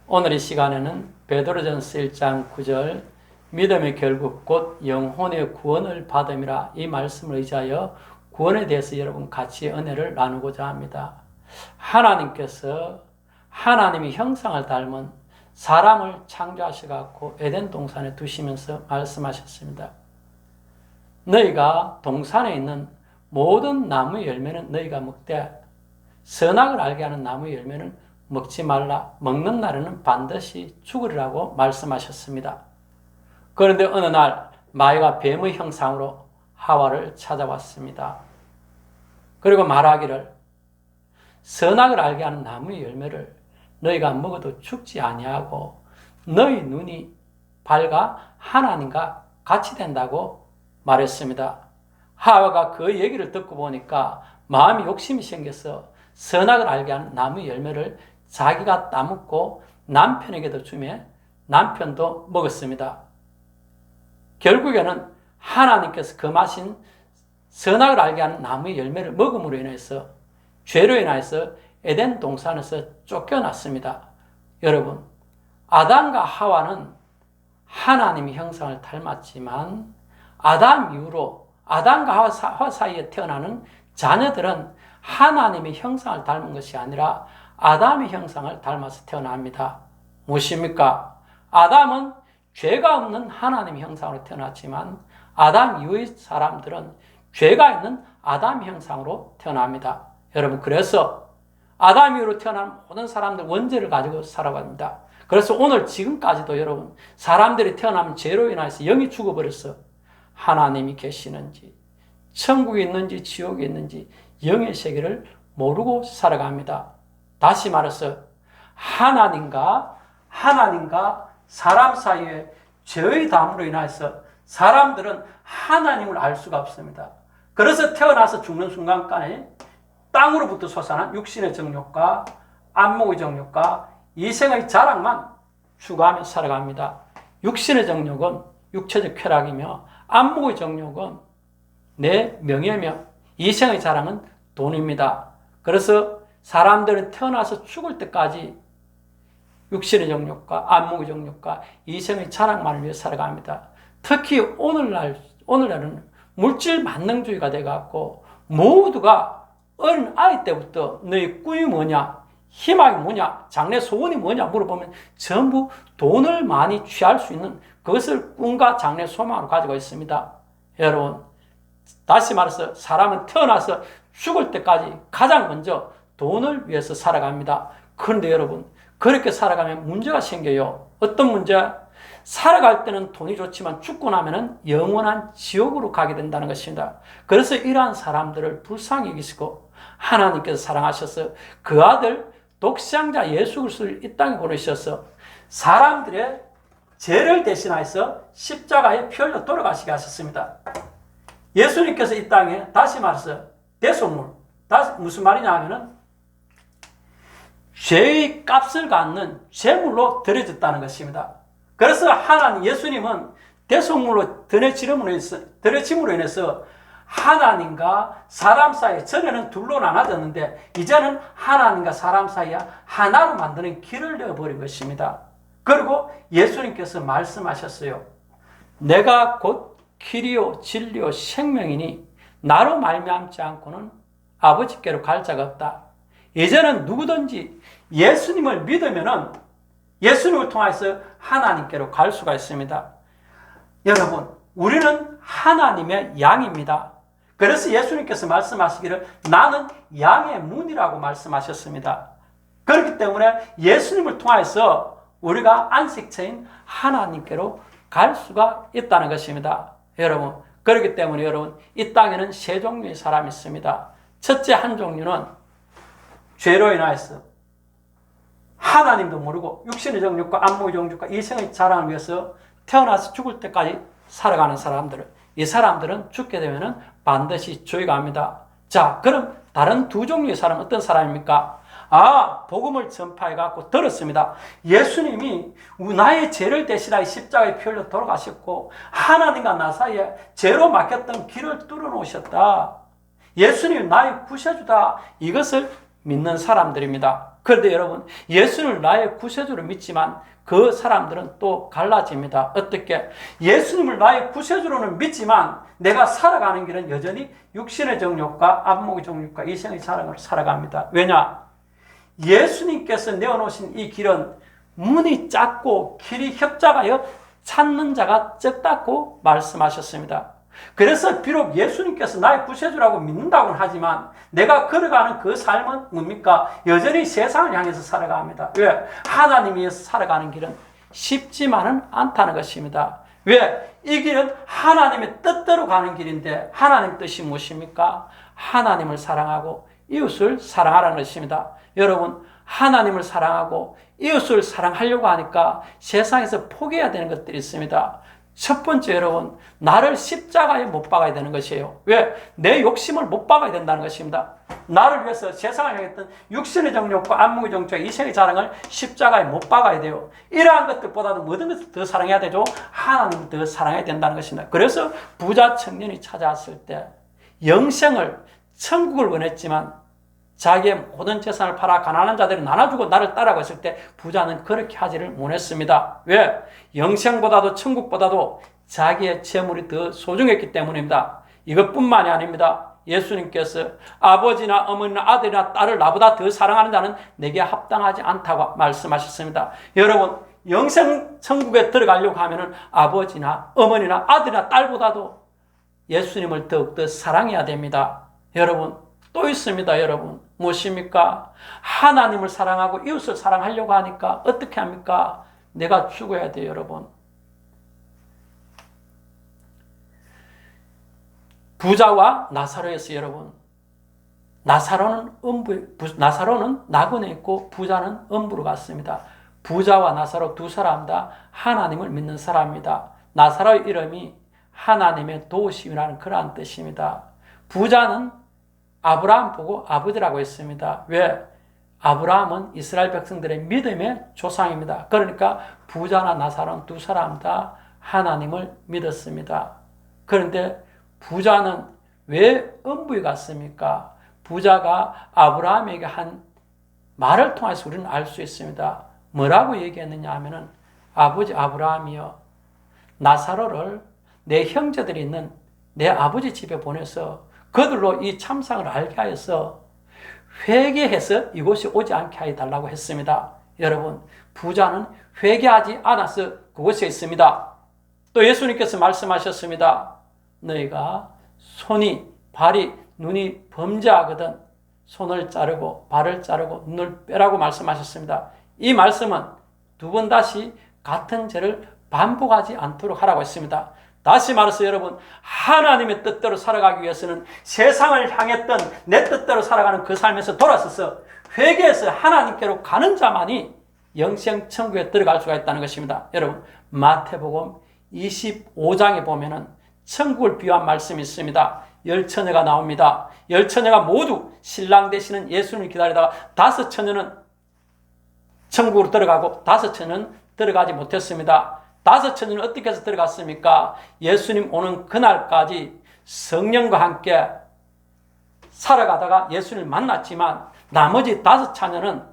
오늘 이 시간에는 베드로전서 1장 9절 믿음의 결국 곧 영혼의 구원을 받음이라 이 말씀을 의지하여 구원에 대해서 여러분 같이 은혜를 나누고자 합니다. 하나님께서 하나님의 형상을 닮은 사람을 창조하셔갖고 에덴 동산에 두시면서 말씀하셨습니다. 너희가 동산에 있는 모든 나무의 열매는 너희가 먹되 선악을 알게 하는 나무의 열매는 먹지 말라. 먹는 날에는 반드시 죽으리라고 말씀하셨습니다. 그런데 어느 날 마귀가 뱀의 형상으로 하와를 찾아왔습니다. 그리고 말하기를 선악을 알게 하는 나무의 열매를 너희가 먹어도 죽지 아니하고 너희 눈이 밝아 하나님과 같이 된다고 말했습니다. 하와가 그 얘기를 듣고 보니까 마음이 욕심이 생겨서 선악을 알게 하는 나무의 열매를 자기가 따먹고 남편에게도 주며 남편도 먹었습니다. 결국에는 하나님께서 금하신 선악을 알게 하는 나무의 열매를 먹음으로 인해서 죄로 인해서 에덴 동산에서 쫓겨났습니다. 여러분, 아담과 하와는 하나님의 형상을 닮았지만 아담 이후로 아담과 하와 사이에 태어나는 자녀들은 하나님의 형상을 닮은 것이 아니라 아담의 형상을 닮아서 태어납니다. 무엇입니까? 아담은 죄가 없는 하나님의 형상으로 태어났지만 아담 이후의 사람들은 죄가 있는 아담의 형상으로 태어납니다. 여러분, 그래서 아담 이후로 태어난 모든 사람들 원죄를 가지고 살아갑니다. 그래서 오늘 지금까지도 여러분, 사람들이 태어나면 죄로 인해서 영이 죽어버렸어. 하나님이 계시는지, 천국이 있는지, 지옥이 있는지 영의 세계를 모르고 살아갑니다. 다시 말해서 하나님과 사람 사이에 죄의 담으로 인해서 사람들은 하나님을 알 수가 없습니다. 그래서 태어나서 죽는 순간까지 땅으로부터 솟아난 육신의 정욕과 안목의 정욕과 이생의 자랑만 추구하며 살아갑니다. 육신의 정욕은 육체적 쾌락이며 안목의 정욕은 내 명예며 이생의 자랑은 돈입니다. 그래서 사람들은 태어나서 죽을 때까지 육신의 정욕과 안목의 정욕과 이생의 자랑만을 위해 살아갑니다. 특히 오늘날은 물질 만능주의가 돼갖고 모두가 어린 아이 때부터 너의 꿈이 뭐냐, 희망이 뭐냐, 장래 소원이 뭐냐 물어보면 전부 돈을 많이 취할 수 있는 그것을 꿈과 장래 소망으로 가지고 있습니다. 여러분, 다시 말해서 사람은 태어나서 죽을 때까지 가장 먼저 돈을 위해서 살아갑니다. 그런데 여러분, 그렇게 살아가면 문제가 생겨요. 어떤 문제? 살아갈 때는 돈이 좋지만 죽고 나면은 영원한 지옥으로 가게 된다는 것입니다. 그래서 이러한 사람들을 불쌍히 여기시고 하나님께서 사랑하셔서 그 아들 독생자 예수 그리스도를 이 땅에 보내셔서 사람들의 죄를 대신하여서 십자가에 피 흘려 돌아가시게 하셨습니다. 예수님께서 이 땅에 다시 말해서 대속물, 무슨 말이냐 하면은 죄의 값을 갖는 제물로 드려졌다는 것입니다. 그래서 하나님, 예수님은 대속물로 드려짐으로 인해서 하나님과 사람 사이, 전에는 둘로 나눠졌는데 이제는 하나님과 사람 사이에 하나로 만드는 길을 내어버린 것입니다. 그리고 예수님께서 말씀하셨어요. 내가 곧 길이요 진리요 생명이니 나로 말미암지 않고는 아버지께로 갈 자가 없다. 이제는 누구든지 예수님을 믿으면은 예수님을 통해서 하나님께로 갈 수가 있습니다. 여러분, 우리는 하나님의 양입니다. 그래서 예수님께서 말씀하시기를 나는 양의 문이라고 말씀하셨습니다. 그렇기 때문에 예수님을 통해서 우리가 안식처인 하나님께로 갈 수가 있다는 것입니다. 여러분, 그렇기 때문에 여러분, 이 땅에는 세 종류의 사람이 있습니다. 첫째 한 종류는 죄로 인하여서 하나님도 모르고 육신의 정욕과 안목의 정욕과 이생의 자랑을 위해서 태어나서 죽을 때까지 살아가는 사람들, 이 사람들은 죽게 되면 반드시 지옥에 갑니다. 자, 그럼 다른 두 종류의 사람 어떤 사람입니까? 복음을 전파해갖고 들었습니다. 예수님이 나의 죄를 대신하여 십자가에 피 흘려 돌아가셨고 하나님과 나 사이에 죄로 막혔던 길을 뚫어 놓으셨다. 예수님이 나의 구세주다. 이것을 믿는 사람들입니다. 그런데 여러분, 예수를 나의 구세주로 믿지만 그 사람들은 또 갈라집니다. 어떻게? 예수님을 나의 구세주로는 믿지만 내가 살아가는 길은 여전히 육신의 정욕과 안목의 정욕과 이생의 사랑으로 살아갑니다. 왜냐? 예수님께서 내어놓으신 이 길은 문이 작고 길이 협착하여 찾는 자가 적다고 말씀하셨습니다. 그래서 비록 예수님께서 나의 구세주라고 믿는다고는 하지만 내가 걸어가는 그 삶은 뭡니까? 여전히 세상을 향해서 살아갑니다. 왜? 하나님 위해서 살아가는 길은 쉽지만은 않다는 것입니다. 왜? 이 길은 하나님의 뜻대로 가는 길인데 하나님 뜻이 무엇입니까? 하나님을 사랑하고 이웃을 사랑하라는 것입니다. 여러분, 하나님을 사랑하고 이웃을 사랑하려고 하니까 세상에서 포기해야 되는 것들이 있습니다. 첫 번째, 여러분, 나를 십자가에 못 박아야 되는 것이에요. 왜? 내 욕심을 못 박아야 된다는 것입니다. 나를 위해서 세상을 향했던 육신의 정욕과 안목의 정욕과 이생의 자랑을 십자가에 못 박아야 돼요. 이러한 것들보다도 모든 것을 더 사랑해야 되죠. 하나님을 더 사랑해야 된다는 것입니다. 그래서 부자 청년이 찾아왔을 때 영생을, 천국을 원했지만 자기의 모든 재산을 팔아 가난한 자들을 나눠주고 나를 따라가고 있을 때 부자는 그렇게 하지를 못했습니다. 왜? 영생보다도 천국보다도 자기의 재물이 더 소중했기 때문입니다. 이것뿐만이 아닙니다. 예수님께서 아버지나 어머니나 아들이나 딸을 나보다 더 사랑하는 자는 내게 합당하지 않다고 말씀하셨습니다. 여러분, 영생 천국에 들어가려고 하면은 아버지나 어머니나 아들이나 딸보다도 예수님을 더욱더 사랑해야 됩니다. 여러분, 또 있습니다. 여러분, 무엇입니까? 하나님을 사랑하고 이웃을 사랑하려고 하니까 어떻게 합니까? 내가 죽어야 돼요. 여러분, 부자와 나사로였어요. 여러분, 나사로는 나군에 있고 부자는 음부로 갔습니다. 부자와 나사로 두 사람 다 하나님을 믿는 사람입니다. 나사로의 이름이 하나님의 도우심이라는 그러한 뜻입니다. 부자는 아브라함 보고 아버지라고 했습니다. 왜? 아브라함은 이스라엘 백성들의 믿음의 조상입니다. 그러니까 부자나 나사로는 두 사람 다 하나님을 믿었습니다. 그런데 부자는 왜 음부에 갔습니까? 부자가 아브라함에게 한 말을 통해서 우리는 알 수 있습니다. 뭐라고 얘기했느냐 하면은, 아버지 아브라함이여, 나사로를 내 형제들이 있는 내 아버지 집에 보내서 그들로 이 참상을 알게 하여서 회개해서 이곳에 오지 않게 해달라고 했습니다. 여러분, 부자는 회개하지 않아서 그곳에 있습니다. 또 예수님께서 말씀하셨습니다. 너희가 손이, 발이, 눈이 범죄하거든 손을 자르고 발을 자르고 눈을 빼라고 말씀하셨습니다. 이 말씀은 두 번 다시 같은 죄를 반복하지 않도록 하라고 했습니다. 다시 말해서 여러분, 하나님의 뜻대로 살아가기 위해서는 세상을 향했던 내 뜻대로 살아가는 그 삶에서 돌아서서 회개해서 하나님께로 가는 자만이 영생 천국에 들어갈 수가 있다는 것입니다. 여러분, 마태복음 25장에 보면은 천국을 비유한 말씀이 있습니다. 10처녀가 나옵니다. 10처녀가 모두 신랑 되시는 예수님을 기다리다가 5처녀는 천국으로 들어가고 5처녀는 들어가지 못했습니다. 5처녀는 어떻게 해서 들어갔습니까? 예수님 오는 그날까지 성령과 함께 살아가다가 예수님을 만났지만 나머지 5처녀는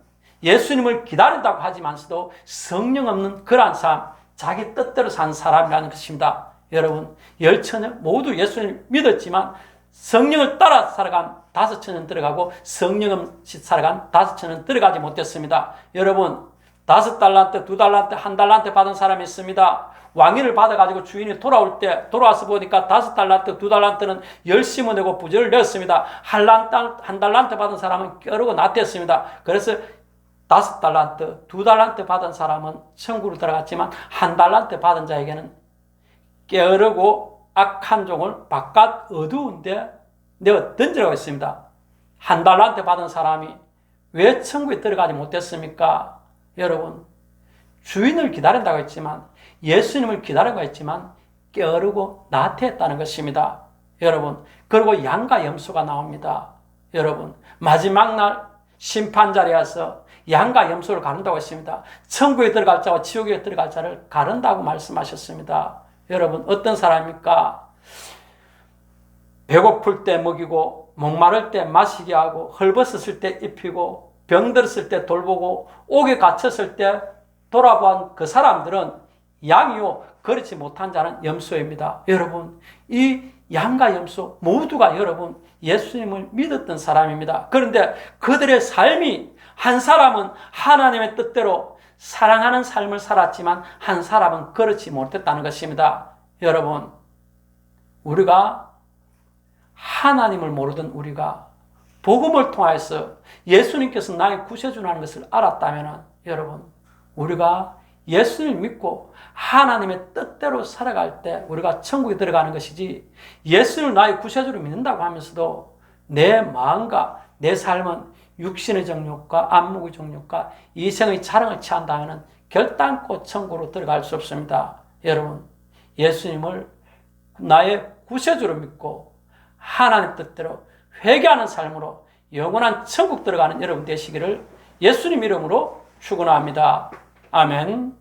예수님을 기다린다고 하지만서도 성령 없는 그러한 삶, 자기 뜻대로 산 사람이라는 것입니다. 여러분, 10처녀 모두 예수님을 믿었지만 성령을 따라 살아간 5처녀는 들어가고 성령 없이 살아간 5처녀는 들어가지 못했습니다. 여러분, 5달란트, 2달란트, 1달란트 받은 사람이 있습니다. 왕위를 받아가지고 주인이 돌아와서 보니까 5달란트, 2달란트는 열심을 내고 부지를 내었습니다. 1달란트 받은 사람은 껴르고 나태했습니다. 그래서 5달란트, 2달란트 받은 사람은 천국으로 들어갔지만 1달란트 받은 자에게는 게으르고 악한 종을 바깥 어두운 데 내어 던지라고 했습니다. 1달란트 받은 사람이 왜 천국에 들어가지 못했습니까? 여러분, 주인을 기다린다고 했지만, 예수님을 기다린다고 했지만 게으르고 나태했다는 것입니다. 여러분, 그리고 양과 염소가 나옵니다. 여러분, 마지막 날 심판 자리에서 양과 염소를 가른다고 했습니다. 천국에 들어갈 자와 지옥에 들어갈 자를 가른다고 말씀하셨습니다. 여러분, 어떤 사람입니까? 배고플 때 먹이고 목마를 때 마시게 하고 헐벗었을 때 입히고 병들었을 때 돌보고 옥에 갇혔을 때 돌아본 그 사람들은 양이요 그렇지 못한 자는 염소입니다. 여러분, 이 양과 염소 모두가 여러분 예수님을 믿었던 사람입니다. 그런데 그들의 삶이, 한 사람은 하나님의 뜻대로 사랑하는 삶을 살았지만 한 사람은 그렇지 못했다는 것입니다. 여러분, 우리가 하나님을 모르던 우리가 복음을 통해서 예수님께서 나의 구세주라는 것을 알았다면 여러분, 우리가 예수님을 믿고 하나님의 뜻대로 살아갈 때 우리가 천국에 들어가는 것이지, 예수를 나의 구세주로 믿는다고 하면서도 내 마음과 내 삶은 육신의 정욕과 안목의 정욕과 이생의 자랑을 취한다면 결단코 천국으로 들어갈 수 없습니다. 여러분, 예수님을 나의 구세주로 믿고 하나님 뜻대로 회개하는 삶으로 영원한 천국 들어가는 여러분 되시기를 예수님 이름으로 축원합니다. 아멘.